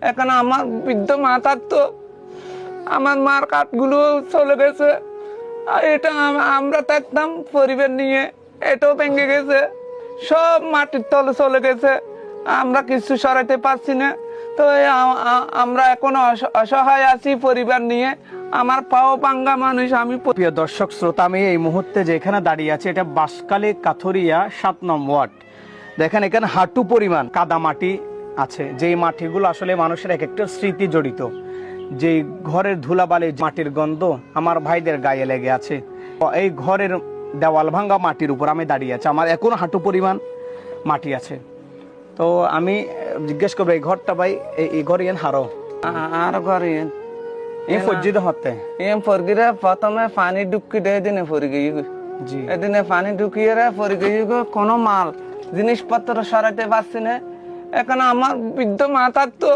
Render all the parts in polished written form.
এখানে আমার বৃদ্ধ মা থাকতো, আমার মার কাঠগুলো চলে গেছে। আর এটা আমরা থাকতাম পরিবার নিয়ে, এটাও ভেঙে গেছে, সব মাটির তলে চলে গেছে, আমরা কিছু সরাইতে পারছি না। তো আমরা এখন অসহায় আছি পরিবার নিয়ে, আমার পাও ভাঙ্গা মানুষ আমি। প্রিয় দর্শক শ্রোতা, আমি এই মুহূর্তে যেখানে দাঁড়িয়ে আছি এটা বাঁশখালী কাথুরিয়া 7 নং ওয়ার্ড। দেখেন এখানে হাঁটু পরিমাণ কাদা মাটি আছে, যেই মাটিগুলো আসলে মানুষের এক একটা স্মৃতি জড়িত। যেই ঘরের ধুলাবালি মাটির গন্ধ আমার ভাইদের গায়ে লেগে আছে। এই ঘরের দেওয়াল ভাঙ্গা মাটির উপর আমি দাঁড়িয়ে আছি, আমার এখনো হাঁটু পরিমাণ মাটি আছে। তো আমি জিজ্ঞেস করবো এই ঘরটা ভাই, এই ঘর ইয়েন হারো আর ঘরে এই ফজ্জিদ হতে এম ফরগিরে প্রথমে পানি ডুবকি দিয়ে দিনে ফরি গই, জি এদিনে পানি ঢুকিয়ে রে ফরি গই, কোনো মাল জিনিসপত্র সরাইতে পারছি না। এখানে আমার বৃদ্ধ মা থাকতো,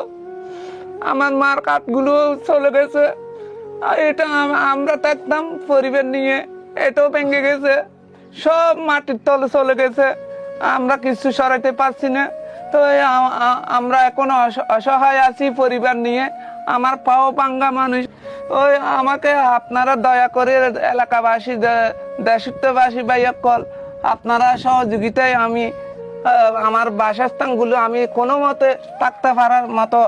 আমার মার কাঠগুলো চলে গেছে। আর এটা আমরা থাকতাম পরিবার নিয়ে, এটাও ভেঙে গেছে, সব মাটির তলে চলে গেছে, আমরা কিছু সরাইতে পারছি না। তো আমরা এখন অসহায় আছি পরিবার নিয়ে, আমার পাও ভাঙ্গা মানুষ। ওই আমাকে আপনারা দয়া করে এলাকাবাসী, দেশবাসী ভাইয়া, আপনারা সহযোগিতায় আমি আমার বাসস্থানগুলো আমি কোনো মতে থাকতে পারার মতো